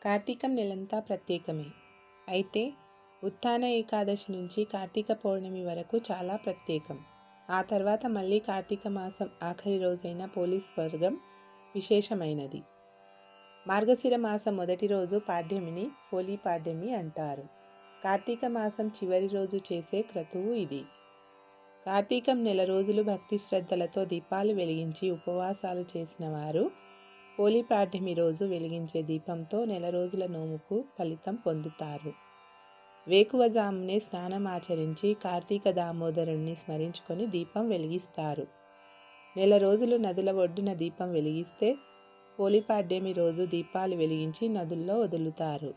కార్తీకం నెలంతా ప్రత్యేకమే. అయితే ఉత్థాన ఏకాదశి నుంచి కార్తీక పౌర్ణమి వరకు చాలా ప్రత్యేకం. ఆ తర్వాత మళ్ళీ కార్తీక మాసం ఆఖరి రోజైన పోలీస్ వర్గం విశేషమైనది. మార్గశిర మాసం మొదటి రోజు పాడ్యమిని పోలీ పాడ్యమి అంటారు. కార్తీక మాసం చివరి రోజు చేసే క్రతువు ఇది. కార్తీకం నెల రోజులు భక్తి శ్రద్ధలతో దీపాలు వెలిగించి ఉపవాసాలు చేసిన వారు పోలీ పాడ్యమి రోజు వెలిగించే దీపంతో నెల రోజుల నోముకు ఫలితం పొందుతారు. వేకువజామునే స్నానమాచరించి కార్తీక దామోదరుణ్ణి స్మరించుకొని దీపం వెలిగిస్తారు. నెల రోజులు నదుల ఒడ్డున దీపం వెలిగిస్తే పోలీ పాడ్యమి రోజు దీపాలు వెలిగించి నదుల్లో వదులుతారు.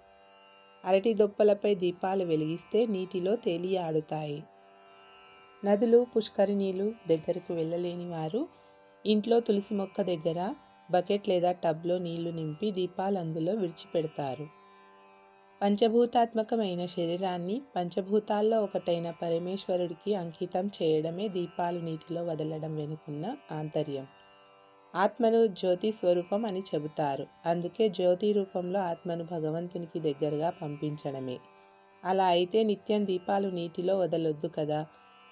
అరటి దొప్పలపై దీపాలు వెలిగిస్తే నీటిలో తేలియాడుతాయి. నదులు, పుష్కరిణీలు దగ్గరకు వెళ్ళలేని వారు ఇంట్లో తులసి మొక్క దగ్గర బకెట్ లేదా టబ్లో నీళ్లు నింపి దీపాలు అందులో విడిచిపెడతారు. పంచభూతాత్మకమైన శరీరాన్ని పంచభూతాల్లో ఒకటైన పరమేశ్వరుడికి అంకితం చేయడమే దీపాలు నీటిలో వదలడం వెనుకున్న ఆంతర్యం. ఆత్మను జ్యోతి స్వరూపం అని చెబుతారు. అందుకే జ్యోతి రూపంలో ఆత్మను భగవంతునికి దగ్గరగా పంపించడమే. అలా అయితే నిత్యం దీపాలు నీటిలో వదలొద్దు కదా,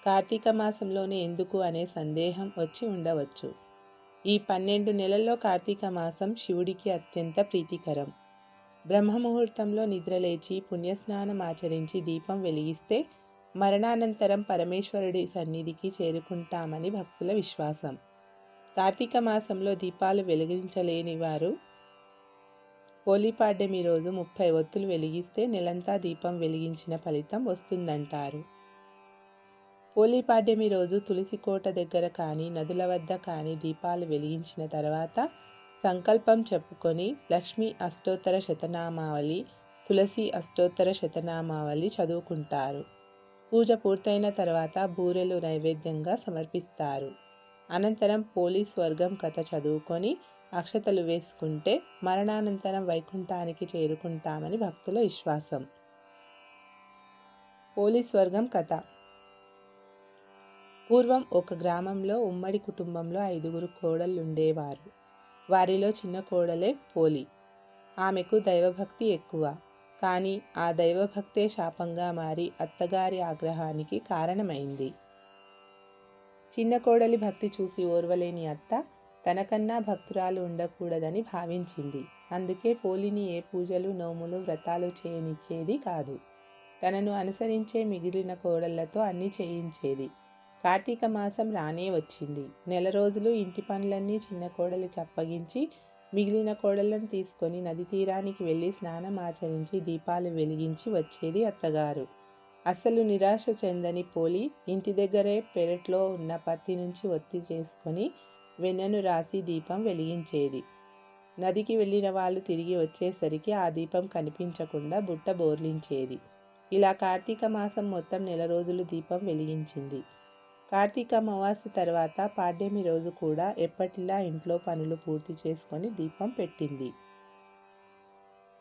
కార్తీక మాసంలోనే ఎందుకు అనే సందేహం వచ్చి ఉండవచ్చు. ఈ 12 నెలల్లో కార్తీక మాసం శివుడికి అత్యంత ప్రీతికరం. బ్రహ్మముహూర్తంలో నిద్రలేచి పుణ్యస్నానం ఆచరించి దీపం వెలిగిస్తే మరణానంతరం పరమేశ్వరుడి సన్నిధికి చేరుకుంటామని భక్తుల విశ్వాసం. కార్తీక మాసంలో దీపాలు వెలిగించలేని వారు పోలీ పాడ్యమి రోజు 30 ఒత్తులు వెలిగిస్తే నెలంతా దీపం వెలిగించిన ఫలితం వస్తుందంటారు. పోలీ పాడ్యమి రోజు తులసి కోట దగ్గర కానీ నదుల వద్ద కానీ దీపాలు వెలిగించిన తర్వాత సంకల్పం చెప్పుకొని లక్ష్మీ అష్టోత్తర శతనామావళి, తులసి అష్టోత్తర శతనామావళి చదువుకుంటారు. పూజ పూర్తయిన తర్వాత బూరెలు నైవేద్యంగా సమర్పిస్తారు. అనంతరం పోలీస్ వర్గం కథ చదువుకొని అక్షతలు వేసుకుంటే మరణానంతరం వైకుంఠానికి చేరుకుంటామని భక్తుల విశ్వాసం. పోలీస్ వర్గం కథ. పూర్వం ఒక గ్రామంలో ఉమ్మడి కుటుంబంలో 5 కోడళ్ళుండేవారు. వారిలో చిన్న కోడలే పోలి. ఆమెకు దైవభక్తి ఎక్కువ. కానీ ఆ దైవభక్తే శాపంగా మారి అత్తగారి ఆగ్రహానికి కారణమైంది. చిన్న కోడలి భక్తి చూసి ఓర్వలేని అత్త తనకన్నా భక్తురాలు ఉండకూడదని భావించింది. అందుకే పోలిని ఏ పూజలు, నోములు, వ్రతాలు చేయనిచ్చేది కాదు. తనను అనుసరించే మిగిలిన కోడళ్లతో అన్నీ చేయించేది. కార్తీక మాసం రానే వచ్చింది. నెల రోజులు ఇంటి పనులన్నీ చిన్న కోడలికి అప్పగించి మిగిలిన కోడళ్లను తీసుకొని నది తీరానికి వెళ్ళి స్నానం ఆచరించి దీపాలు వెలిగించి వచ్చేది అత్తగారు. అసలు నిరాశ చెందని పోలి ఇంటి దగ్గరే పెరట్లో ఉన్న పత్తి నుంచి ఒత్తి చేసుకొని వెన్నను రాసి దీపం వెలిగించేది. నదికి వెళ్ళిన వాళ్ళు తిరిగి వచ్చేసరికి ఆ దీపం కనిపించకుండా బుట్ట బోర్లించేది. ఇలా కార్తీక మాసం మొత్తం నెల రోజులు దీపం వెలిగించింది. కార్తీక అమావాస్య తర్వాత పాడ్యమి రోజు కూడా ఎప్పటిలా ఇంట్లో పనులు పూర్తి చేసుకొని దీపం పెట్టింది.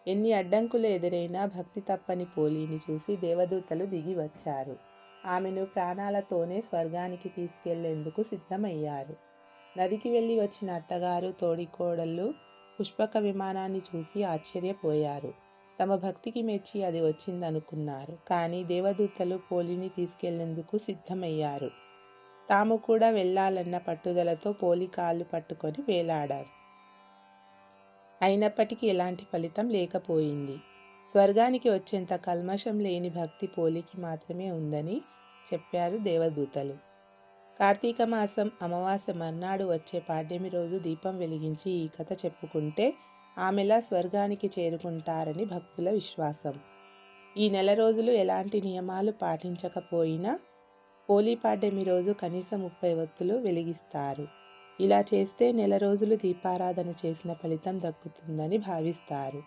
ఎన్ని అడ్డంకులు ఎదురైనా భక్తి తప్పని పోలిని చూసి దేవదూతలు దిగి వచ్చారు. ఆమెను ప్రాణాలతోనే స్వర్గానికి తీసుకెళ్లేందుకు సిద్ధమయ్యారు. నదికి వెళ్ళి వచ్చిన అత్తగారు, తోడికోడళ్ళు పుష్పక విమానాన్ని చూసి ఆశ్చర్యపోయారు. తమ భక్తికి మెచ్చి అది వచ్చిందనుకున్నారు. కానీ దేవదూతలు పోలిని తీసుకెళ్లేందుకు సిద్ధమయ్యారు. తాము కూడా వెళ్ళాలన్న పట్టుదలతో పోలి కాళ్ళు పట్టుకొని వేలాడారు. అయినప్పటికీ ఎలాంటి ఫలితం లేకపోయింది. స్వర్గానికి వచ్చేంత కల్మషం లేని భక్తి పోలికి మాత్రమే ఉందని చెప్పారు దేవదూతలు. కార్తీక మాసం అమావాస్య మర్నాడు వచ్చే పాడ్యమి రోజు దీపం వెలిగించి ఈ కథ చెప్పుకుంటే ఆమెలా స్వర్గానికి చేరుకుంటారని భక్తుల విశ్వాసం. ఈ నెల రోజులు ఎలాంటి నియమాలు పాటించకపోయినా పోలీ పాడ్యమి రోజు కనీసం 30 ఒత్తులు వెలిగిస్తారు. ఇలా చేస్తే నెల రోజులు దీపారాధన చేసిన ఫలితం దక్కుతుందని భావిస్తారు.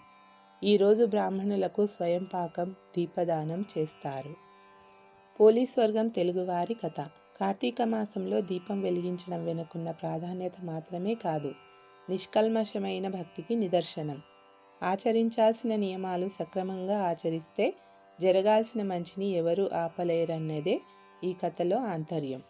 ఈరోజు బ్రాహ్మణులకు స్వయం పాకం, దీపదానం చేస్తారు. పోలీస్ వర్గం తెలుగువారి కథ. కార్తీక మాసంలో దీపం వెలిగించడం వెనుకున్న ప్రాధాన్యత మాత్రమే కాదు, నిష్కల్మషమైన భక్తికి నిదర్శనం. ఆచరించాల్సిన నియమాలు సక్రమంగా ఆచరిస్తే జరగాల్సిన మంచిని ఎవరూ ఆపలేరన్నదే ఈ కథలో ఆంతర్యం.